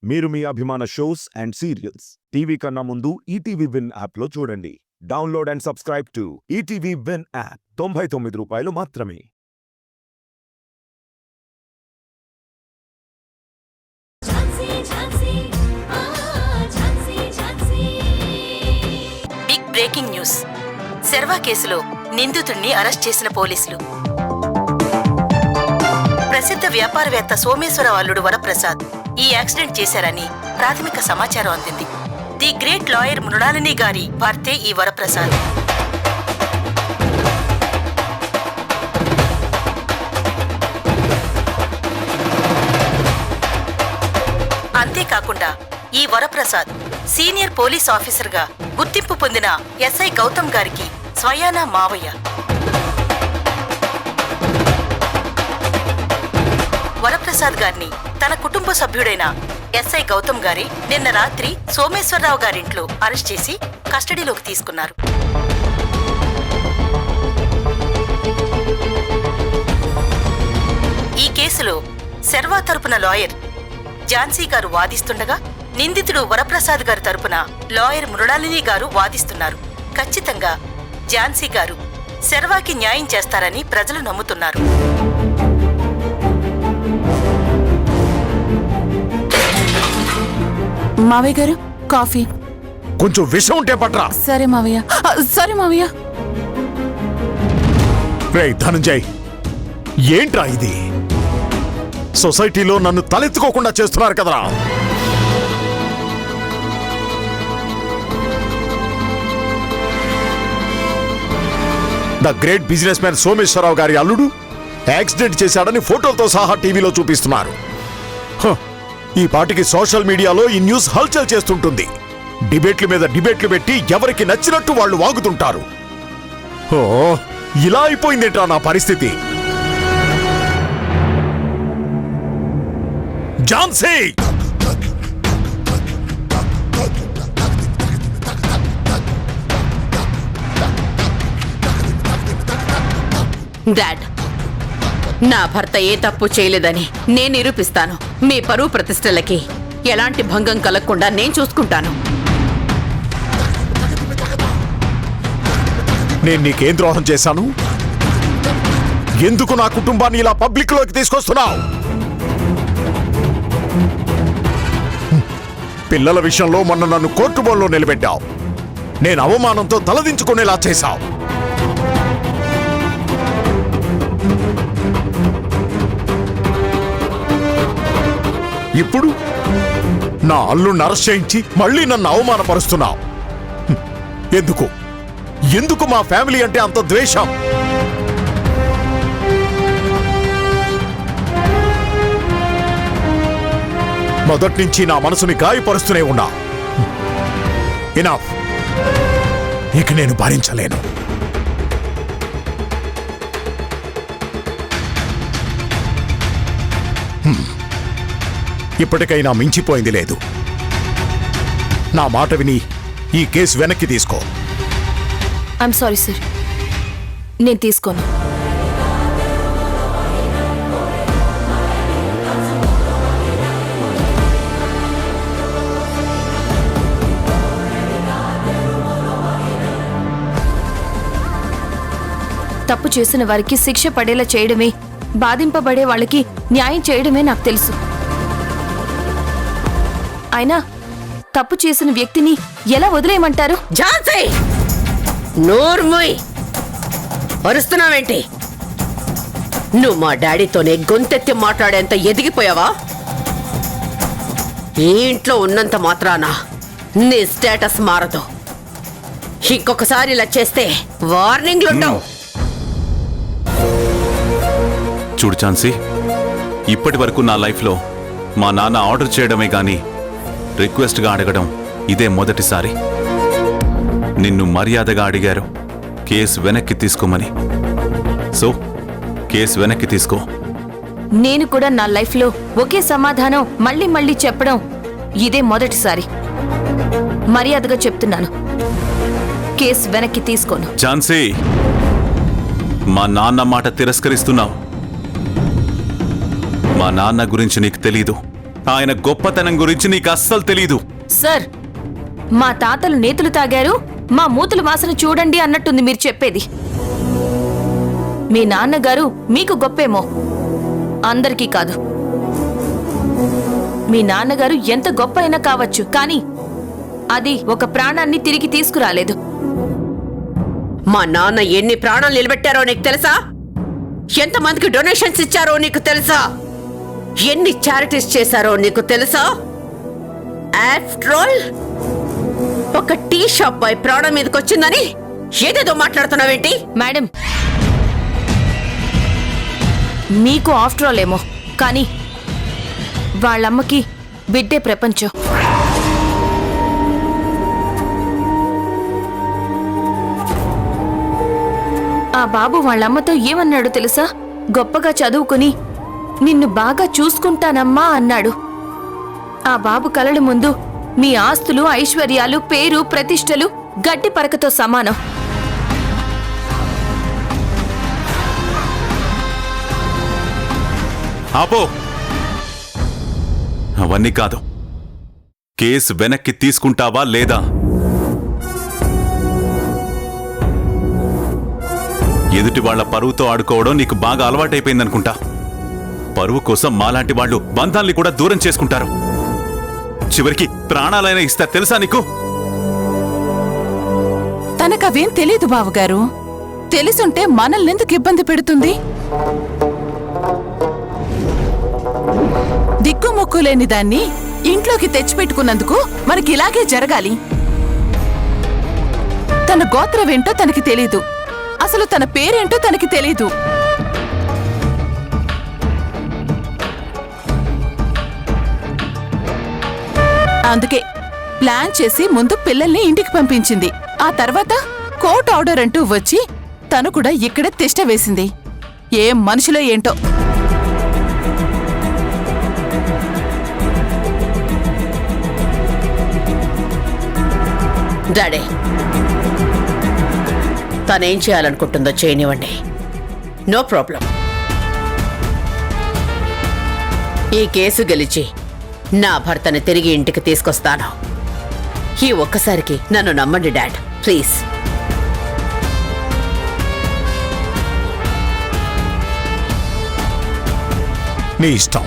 మీరు మీ అభిమాన shows and serials TV కన్నా ముందు ఈటీవీ విన్ యాప్లో చూడండి. Download and subscribe to ETV win app. 99 రూపాయలు మాత్రమే. Big breaking news. శర్వా కేసులో నిందితుడిని అరెస్ట్ చేసిన పోలీసులు. ప్రసిద్ధ వ్యాపారవేత్త సోమేశ్వరరావు అల్లుడు వరప్రసాద్ ఈ యాక్సిడెంట్ చేశారని ప్రాథమిక సమాచారం అందింది. ది గ్రేట్ లాయర్ మృణాలిని గారి భర్తే ఈ వరప్రసాద్. అంతేకాకుండా ఈ వరప్రసాద్ సీనియర్ పోలీస్ ఆఫీసర్గా గుర్తింపు పొందిన ఎస్ఐ గౌతమ్ గారికి స్వయానా మావయ్య. వరప్రసాద్ గారిని తన కుటుంబ సభ్యుడైన ఎస్ఐ గౌతమ్ గారి నిన్న రాత్రి సోమేశ్వరరావు గారింట్లో అరెస్ట్ చేసి కస్టడీలోకి తీసుకున్నారు. ఈ కేసులో శర్వా తరపున లాయర్ ఝాన్సీ గారు వాదిస్తుండగా, నిందితుడు వరప్రసాద్ గారి తరపున లాయర్ మృణాలిని గారు వాదిస్తున్నారు. ఖచ్చితంగా ఝాన్సీ గారు శర్వాకి న్యాయం చేస్తారని ప్రజలు నమ్ముతున్నారు. మావయ్య గారు, కాఫీ. కొంచెం విషం ఉంటే పట్రా. సరే మావయ్య. సరే మావయ్య. రేయ్ ధనంజయ్, ఏంట్రా ఇది? సొసైటీలో నన్ను తలెత్తుకోకుండా చేస్తున్నారు కదరా. The great business man Someswararao గారి అల్లుడు యాక్సిడెంట్ చేశాడని ఫోటోలతో సహా టీవీలో చూపిస్తున్నారు. ఈ పాటికి సోషల్ మీడియాలో ఈ న్యూస్ హల్చల్ చేస్తుంటుంది. డిబేట్ల మీద డిబేట్లు పెట్టి ఎవరికి నచ్చినట్టు వాళ్ళు వాగుతుంటారు. ఓ, ఇలా అయిపోయిందేంట్రా నా పరిస్థితి. ఝాన్సీ, డాడ్, నా భర్త ఏ తప్పు చేయలేదని నేను నిరూపిస్తాను. మీ పరువు ప్రతిష్టలకి ఎలాంటి భంగం కలగకుండా నేను చూసుకుంటాను. నేను నీకేం ద్రోహం చేశాను? ఎందుకు నా కుటుంబాన్ని ఇలా పబ్లిక్ లోకి తీసుకొస్తున్నావు? పిల్లల విషయంలో మొన్న నన్ను కోర్టు బోన్లో నిలబెట్టావు. నేను అవమానంతో తలదించుకునేలా చేశావు. ఇప్పుడు నా అల్లుడిని అరెస్ట్ చేయించి మళ్ళీ నన్ను అవమానపరుస్తున్నావు. ఎందుకు ఎందుకు మా ఫ్యామిలీ అంటే అంత ద్వేషం? మొదటి నుంచి నా మనసుని గాయపరుస్తూనే ఉన్నా. ఇనఫ్. ఇక నేను భరించలేను. ఇప్పటికైనా మించిపోయింది లేదు. నా మాట విని ఈ కేసు వెనక్కి తీసుకో. ఐఎమ్ సారీ సార్, నేను తీసుకోను. తప్పు చేసిన వారికి శిక్ష పడేలా చేయడమే, బాధింపబడే వాళ్ళకి న్యాయం చేయడమే నాకు తెలుసు. అయినా తప్పు చేసిన వ్యక్తిని ఎలా వదిలేయమంటారు? ఝాన్సీ, నోర్మోయ్, అరుస్తున్నావేంటి? నువ్వు మా డాడీతోనే గొంతెత్తి మాట్లాడేంత ఎదిగిపోయావా? ఈ ఇంట్లో ఉన్నంత మాత్రాన నీ స్టేటస్ మారదు. ఇంకొకసారి ఇలా చేస్తే వార్నింగ్లుండవు. చూడు ఝాన్సీ, ఇప్పటి వరకు నా లైఫ్లో మా నాన్న ఆర్డర్ చేయడమే గాని రిక్వెస్ట్గా అడగడం ఇదే మొదటిసారి. నిన్ను మర్యాదగా అడిగారు కేసు వెనక్కి తీసుకోమని. సో కేసు వెనక్కి తీసుకో. నేను కూడా నా లైఫ్లో ఒకే సమాధానం మళ్ళీ మళ్ళీ చెప్పడం ఇదే మొదటిసారి. మర్యాదగా చెప్తున్నాను, కేసు వెనక్కి తీసుకోను. ఝాన్సీ, మా నాన్న మాట తిరస్కరిస్తున్నావు. మా నాన్న గురించి నీకు తెలీదు. ఆయన గొప్పతనం గురించి నీకు అస్సలు తెలీదు. సార్, మా తాతలు నేతులు తాగారు, మా మూతుల వాసన చూడండి అన్నట్టుంది మీరు చెప్పేది. మీ నాన్నగారు మీకు గొప్పేమో, అందరికీ కాదు. మీ నాన్నగారు ఎంత గొప్ప అయినా కావచ్చు, కానీ అది ఒక ప్రాణాన్ని తిరిగి తీసుకురాలేదు. మా నాన్న ఎన్ని ప్రాణాలు నిలబెట్టారో నీకు తెలుసా? ఎంతమందికి డొనేషన్స్ ఇచ్చారో నీకు తెలుసా? ఎన్ని చారిటీస్ చేశారో నీకు తెలుసా? ఆఫ్టర్ ఆల్ ఒక టీ షాప్ బాయ్ ప్రాణం మీదకి వచ్చిందని ఏదేదో మాట్లాడుతున్నావేంటి? మేడం, మీకు ఆఫ్టర్ ఆల్ ఏమో, కానీ వాళ్ళమ్మకి బిడ్డే ప్రపంచం. ఆ బాబు వాళ్ళమ్మతో ఏమన్నాడు తెలుసా? గొప్పగా చదువుకుని నిన్ను బాగా చూసుకుంటానమ్మా అన్నాడు. ఆ బాబు కలల ముందు మీ ఆస్తులు, ఐశ్వర్యాలు, పేరు, ప్రతిష్టలు గడ్డి పరకతో సమానం. ఆపో, అవన్నీ కాదు. కేసు వెనక్కి తీసుకుంటావా లేదా? ఎదుటి వాళ్ల పరువుతో ఆడుకోవడం నీకు బాగా అలవాటైపోయిందనుకుంటా. పరువు కోసం మాలాంటి వాళ్ళు బంధాల్ని కూడా దూరం చేసుకుంటారు. చివరికి ప్రాణాలైనా ఇస్తా తెలుసా నీకు? తనకవేం తెలీదు బావగారు. తెలుసుంటే మనల్నెందుకు ఇబ్బంది పెడుతుంది? దిక్కుమొక్కు లేని దాన్ని ఇంట్లోకి తెచ్చిపెట్టుకున్నందుకు మనకిలాగే జరగాలి. తన గోత్రమేంటో తనకి తెలీదు, అసలు తన పేరేంటో తనకి తెలీదు. అందుకే ప్లాన్ చేసి ముందు పిల్లల్ని ఇంటికి పంపించింది. ఆ తర్వాత కోర్ట్ ఆర్డర్ అంటూ వచ్చి తను కూడా ఇక్కడే తిష్ట వేసింది. ఏం మనుషులో ఏంటో. డాడీ, తనేం చేయాలనుకుంటుందో చేయనివ్వండి, నో ప్రాబ్లం. ఈ కేసు గెలిచి నా భర్తని తిరిగి ఇంటికి తీసుకొస్తాను. ఈ ఒక్కసారికి నన్ను నమ్మండి డాడ్, ప్లీజ్. నీ ఇష్టం,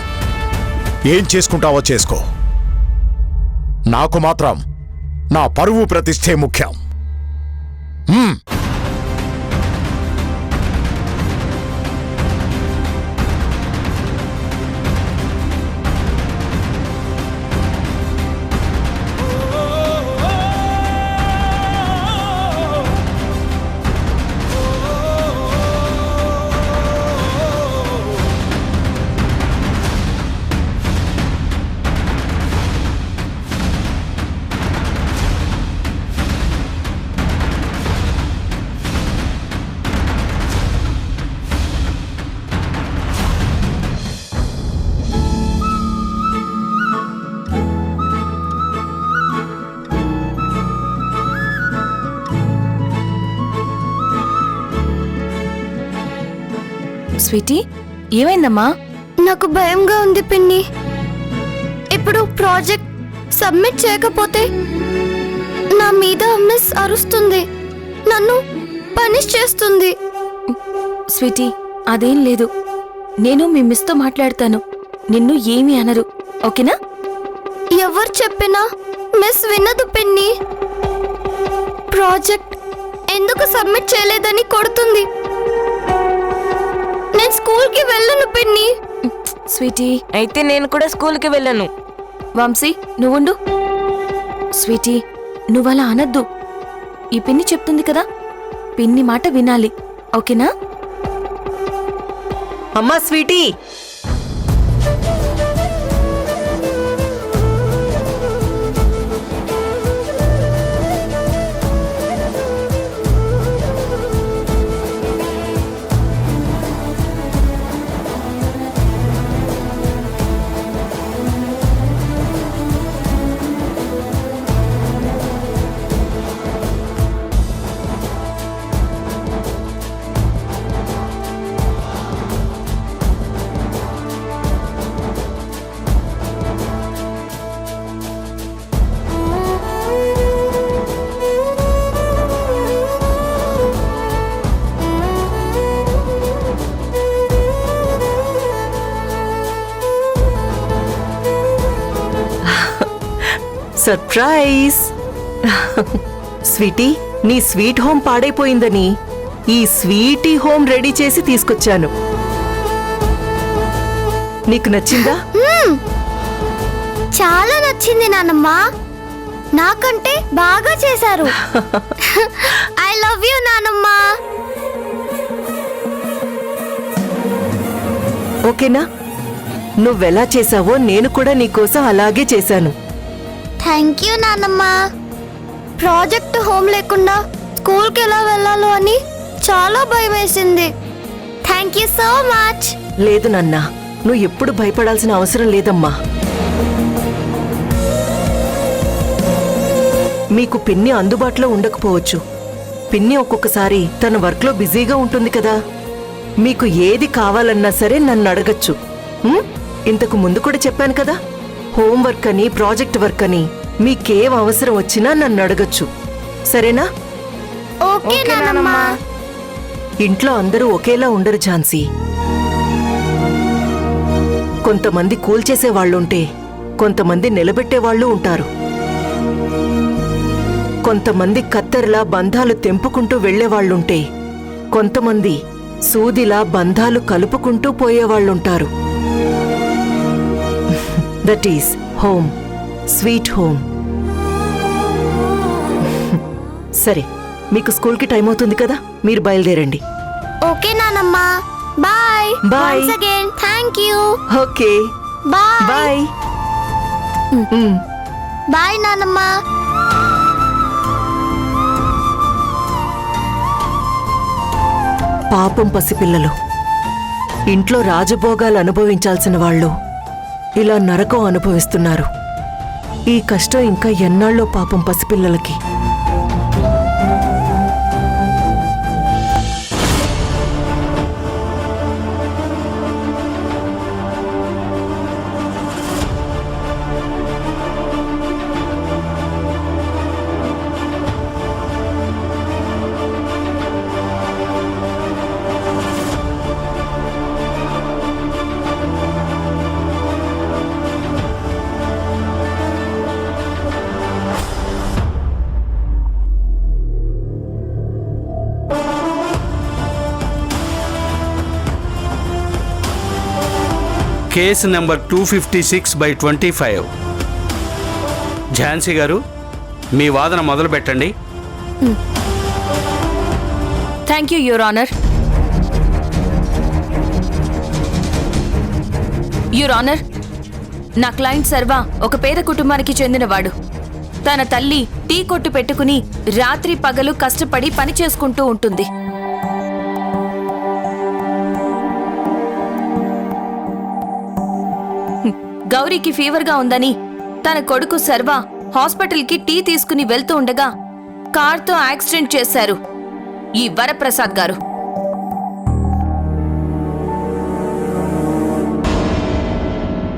ఏం చేసుకుంటావో చేసుకో. నాకు మాత్రం నా పరువు ప్రతిష్ఠే ముఖ్యం. స్వీటీ, ఏమైందమ్మా? నాకు భయంగా ఉంది పిన్ని. ఇప్పుడు ప్రాజెక్ట్ సబ్మిట్ చేయకపోతే నా మీద మిస్ అరుస్తుంది, నన్ను పనిష్ చేస్తుంది. స్వీటీ, అదేం లేదు. నేను మీ మిస్తో మాట్లాడతాను, నిన్ను ఏమీ అనరు, ఓకేనా? ఎవరు చెప్పినా మిస్ వినదు పిన్ని. ప్రాజెక్ట్ ఎందుకు సబ్మిట్ చేయలేదని కొడుతుంది. నేను స్కూల్కి వెళ్ళను పిన్ని. స్వీటీ, అయితే నేను కూడా స్కూల్కి వెళ్ళను. వంశీ, నువ్వుండు. స్వీటీ, నువ్వలా అనద్దు. ఈ పిన్ని చెప్తుంది కదా, పిన్ని మాట వినాలి, ఓకేనా? అమ్మా స్వీటీ, సర్ప్రైజ్ స్వీటీ, నీ స్వీట్ హోమ్ పాడైపోయిందని ఈ స్వీటీ హోమ్ రెడీ చేసి తీసుకొచ్చాను. నీకు నచ్చిందా? చాలా నచ్చింది నానమ్మ. నాకంటే బాగా చేశారు. ఐ లవ్ యూ నానమ్మ. ఓకేనా? నువ్వెలా చేసావో నేను కూడా నీకోసం అలాగే చేశాను. థ్యాంక్ యూ నానమ్మ. ప్రాజెక్ట్ హోమ్ లేకుండా స్కూల్కి ఎలా వెళ్ళాలో అని చాలా భయం వేసింది. Thank you so much. లేదు నాన్నా, నువ్వు ఎప్పుడు భయపడాల్సిన అవసరం లేదమ్మా. మీకు పిన్ని అందుబాటులో ఉండకపోవచ్చు. పిన్ని ఒక్కొక్కసారి తన వర్క్లో బిజీగా ఉంటుంది కదా. మీకు ఏది కావాలన్నా సరే నన్ను అడగచ్చు. ఇంతకు ముందు కూడా చెప్పాను కదా, హోంవర్క్ అని ప్రాజెక్ట్ వర్క్ అని మీకేం అవసరం వచ్చినా నన్ను అడగచ్చు. సరేనా? ఓకే నానమ్మ. ఇంట్లో అందరూ ఒకేలా ఉండరు ఝాన్సీ. కొంతమంది కూల్చేసే వాళ్ళుంటే కొంతమంది నిలబెట్టే వాళ్ళు ఉంటారు. కొంతమంది కత్తెరలా బంధాలు తెంపుకుంటూ వెళ్లేవాళ్లుంటే కొంతమంది సూదిలా బంధాలు కలుపుకుంటూ పోయేవాళ్లుంటారు. That is home, sweet home. సరే, మీకు స్కూల్కి టైం అవుతుంది కదా, మీరు బయలుదేరండి. ఓకే నానమ్మ. Bye. Bye. Once again thank you. Okay, bye. Bye. Bye నానమ్మ. పాపం పసిపిల్లలు, ఇంట్లో రాజభోగాలు అనుభవించాల్సిన వాళ్ళు ఇలా నరకం అనుభవిస్తున్నారు. ఈ కష్టం ఇంకా ఎన్నాళ్ళో పాపం పసిపిల్లలకి. Case number 256/25. ఝాన్సీ గారు, మీ వాదన మొదలు పెట్టండి. Thank you your honour. Your honour, నా క్లయింట్ సర్వా ఒక పేద కుటుంబానికి చెందినవాడు. తన తల్లి టీ కొట్టు పెట్టుకుని రాత్రి పగలు కష్టపడి పని చేసుకుంటూ ఉంటుంది. గౌరీకి ఫీవర్గా ఉందని తన కొడుకు సర్వా హాస్పిటల్కి టీ తీసుకుని వెళ్తూ ఉండగా కార్తో యాక్సిడెంట్ చేశారు ఈ వరప్రసాద్ గారు.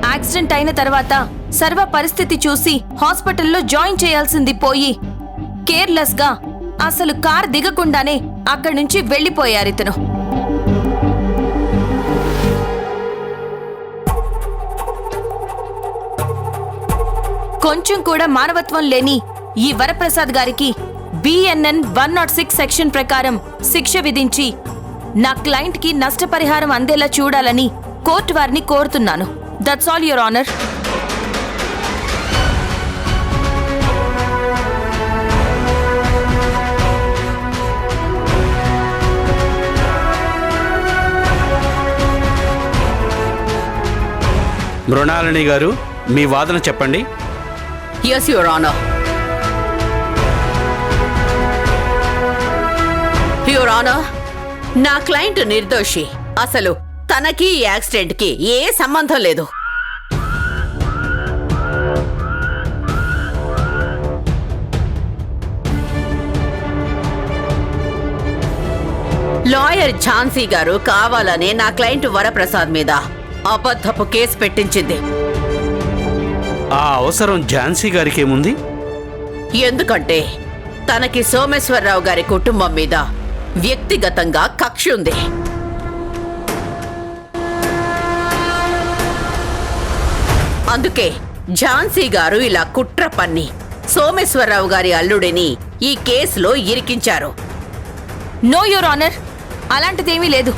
యాక్సిడెంట్ అయిన తర్వాత సర్వ పరిస్థితి చూసి హాస్పిటల్లో జాయిన్ చేయాల్సింది పోయి కేర్లెస్ గా అసలు కార్ దిగకుండానే అక్కడి నుంచి వెళ్లిపోయారు ఇతను. కొంచెం కూడా మానవత్వం లేని ఈ వరప్రసాద్ గారికి BNN 106 సెక్షన్ ప్రకారం శిక్ష విధించి నా క్లయింట్ కి నష్టపరిహారం అందేలా చూడాలని కోర్టు వారిని కోరుతున్నాను. That's all your honour. Mrinalini గారు, మీ వాదన చెప్పండి. Yes, Your Honor. Your Honor, నా క్లయింట్ నిర్దోషి. అసలు తనకి ఈ యాక్సిడెంట్ కి ఏ సంబంధం లేదు. లాయర్ ఝాన్సీ గారు కావాలనే నా క్లయింట్ వరప్రసాద్ మీద అబద్ధపు కేసు పెట్టించింది. ఆ అవసరం ఝాన్సీ గారికి ఏముంది? ఎందుకంటే తనకి సోమేశ్వరరావు గారి కుటుంబం మీద వ్యక్తిగతంగా కక్ష ఉంది. అందుకే ఝాన్సీ గారు ఇలా కుట్ర పన్ని సోమేశ్వరరావు గారి అల్లుడిని ఈ కేసులో ఇరికించారు. నో యువర్ ఆనర్, అలాంటిదేమీ లేదు.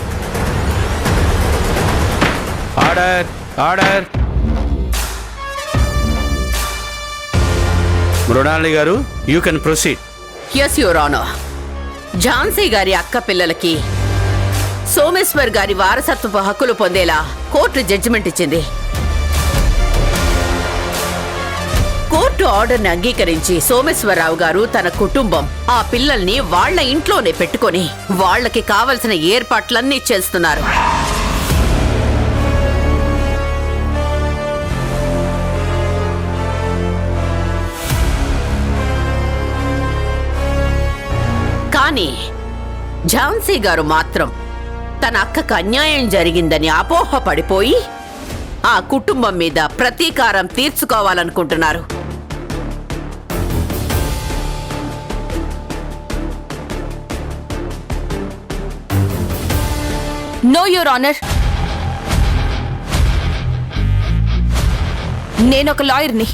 Order order. మృణాలిని గారు, you can proceed. Yes your honour. Jhansi గారి అక్క పిల్లలకి సోమేశ్వర్ గారి వారసత్వపు హక్కులు పొందేలా కోర్టు జడ్జిమెంట్ ఇచ్చింది. కోర్టు ఆర్డర్ని అంగీకరించి సోమేశ్వరరావు గారు తన కుటుంబం ఆ పిల్లల్ని వాళ్ల ఇంట్లోనే పెట్టుకొని వాళ్లకి కావలసిన ఏర్పాట్లన్నీ చేస్తున్నారు. కానీ ఝాన్సీ గారు మాత్రం తన అక్కకు అన్యాయం జరిగిందని అపోహపడిపోయి ఆ కుటుంబం మీద ప్రతీకారం తీర్చుకోవాలనుకుంటున్నారు. నో యువర్ ఆనర్, నేనొక లాయర్ని.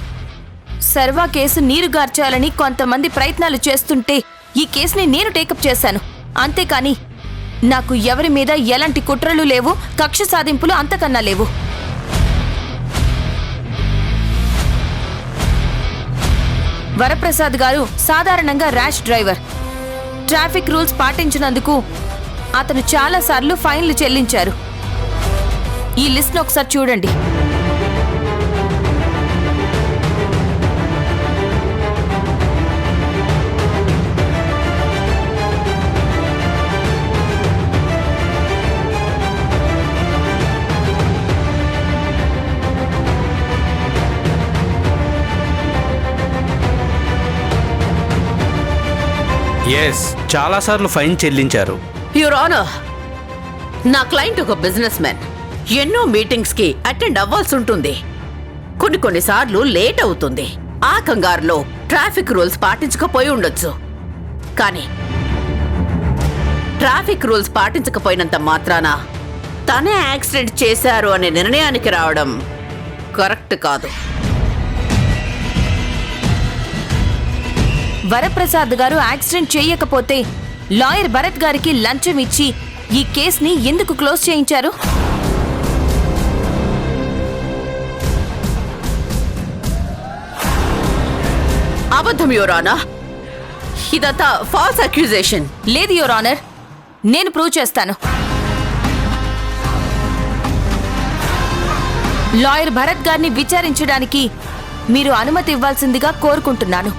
సర్వా కేసు నీరుగార్చాలని కొంతమంది ప్రయత్నాలు చేస్తుంటే ఈ కేసుని నేను టేకప్ చేశాను. అంతేకాని నాకు ఎవరి మీద ఎలాంటి కుట్రలు లేవు, కక్ష సాధింపులు అంతకన్నా లేవు. వరప్రసాద్ గారు సాధారణంగా ర్యాష్ డ్రైవర్. ట్రాఫిక్ రూల్స్ పాటించినందుకు అతను చాలాసార్లు ఫైన్లు చెల్లించారు. ఈ లిస్ట్ను ఒకసారి చూడండి. ఎస్, చాలాసార్లు ఫైన్ చెల్లించారు. యువర్ ఆనర్, నా క్లయింట్ ఒక బిజినెస్ మ్యాన్. ఎన్నో మీటింగ్స్ కి అటెండ్ అవ్వాల్సి ఉంటుంది. కొన్నిసార్లు లేట్ అవుతుంది. ఆ కంగారులో ట్రాఫిక్ రూల్స్ పాటించకపోయి ఉండొచ్చు. కానీ ట్రాఫిక్ రూల్స్ పాటించకపోయినంత మాత్రాన తనే యాక్సిడెంట్ చేశారు అనే నిర్ణయానికి రావడం కరెక్ట్ కాదు. వరప్రసాద్ గారు యాక్సిడెంట్ చేయకపోతే లాయర్ భరత్ గారికి లంచం ఇచ్చి ఈ కేసుని ఎందుకు క్లోజ్ చేయించారు? అబద్ధం యువర్ ఆనర్. ఇదంతా ఫాల్స్ అక్యూజేషన్. లేదు యువర్ ఆనర్, నేను ప్రూవ్ చేస్తాను. లాయర్ భరత్ గారిని విచారించడానికి మీరు అనుమతి ఇవ్వాల్సిందిగా కోరుకుంటున్నాను.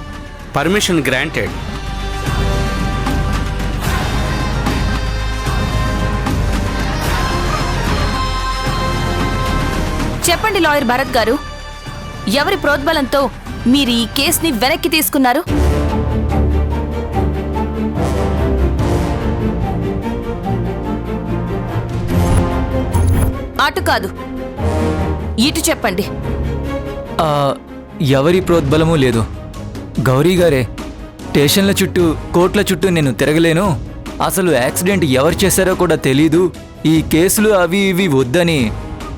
Permission granted. చెప్పండి లాయర్ భరత్ గారు, ఎవరి ప్రోద్బలంతో మీరు ఈ కేసుని వెనక్కి తీసుకున్నారు? అటు కాదు, ఇటు చెప్పండి. ఎవరి ప్రోద్బలమూ లేదు. గౌరీ గారే, స్టేషన్ల చుట్టూ కోర్టుల చుట్టూ నేను తిరగలేను, అసలు యాక్సిడెంట్ ఎవరు చేశారో కూడా తెలీదు, ఈ కేసులు అవి ఇవి వద్దని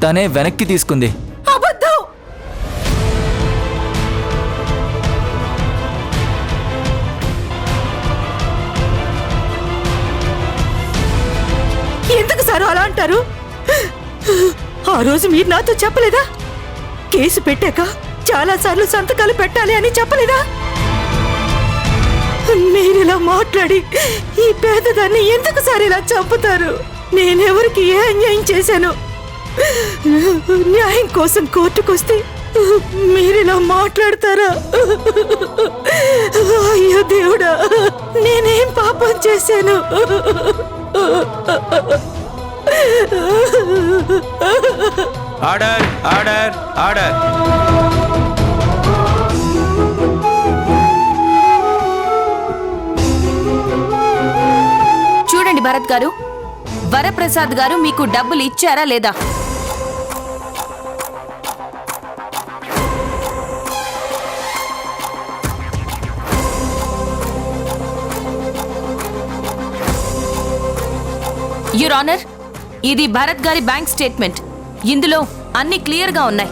తనే వెనక్కి తీసుకుంది. అబద్ధం. ఎందుకు సార్ అలా అంటారు? ఆ రోజు మీరు నాతో చెప్పలేదా? కేసు పెట్టాక చాలాసార్లు సంతకాలు పెట్టాలి అని చెప్పలేదా? మీరిలా మాట్లాడి ఈ పేదదాన్ని ఎందుకు సార్ ఇలా చంపుతారు? నేనెవరికి ఏ అన్యాయం చేశాను? న్యాయం కోసం కోర్టుకొస్తే మీరిలా మాట్లాడతారా? అయ్యో దేవుడా, నేనేం పాపం చేశాను? Order order order. చూడండి భరత్ గారు, వరప్రసాద్ గారు మీకు డబ్బులు ఇచ్చారా లేదా? యువర్ ఆనర్, ఇది భరత్ గారి బ్యాంక్ స్టేట్మెంట్. ఇందులో అన్ని క్లియర్గా ఉన్నాయి.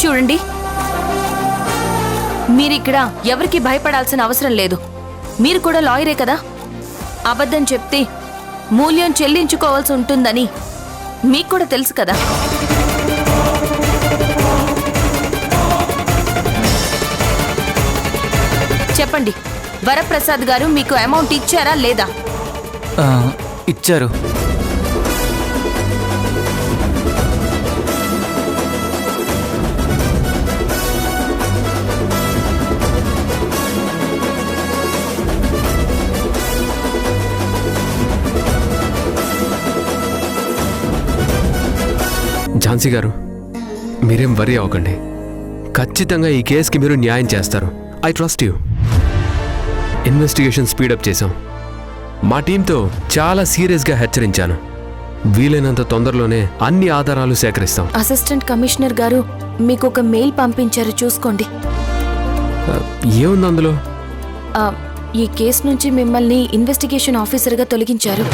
చూడండి, మీరిక్కడ ఎవరికి భయపడాల్సిన అవసరం లేదు. మీరు కూడా లాయరే కదా. అబద్ధం చెప్తే మూల్యం చెల్లించుకోవాల్సి ఉంటుందని మీకు కూడా తెలుసు కదా. చెప్పండి, వరప్రసాద్ గారు మీకు అమౌంట్ ఇచ్చారా లేదా? ఆ, ఇచ్చారు. ఝాన్సీ గారు, మీరేం వరీ అవ్వకండి. ఖచ్చితంగా ఈ కేసుకి మీరు న్యాయం చేస్తారు. I trust you. Investigation speed up చేశాం. మా టీంతో చాలా సీరియస్గా హెచ్చరించాను. వీలైనంత తొందరలోనే అన్ని ఆధారాలు సేకరిస్తాం. అసిస్టెంట్ కమిషనర్ గారు మీకు ఒక మెయిల్ పంపించారు, చూసుకోండి. ఏముంది అందులో? ఈ కేసు నుంచి మిమ్మల్ని ఇన్వెస్టిగేషన్ ఆఫీసర్గా తొలగించారు.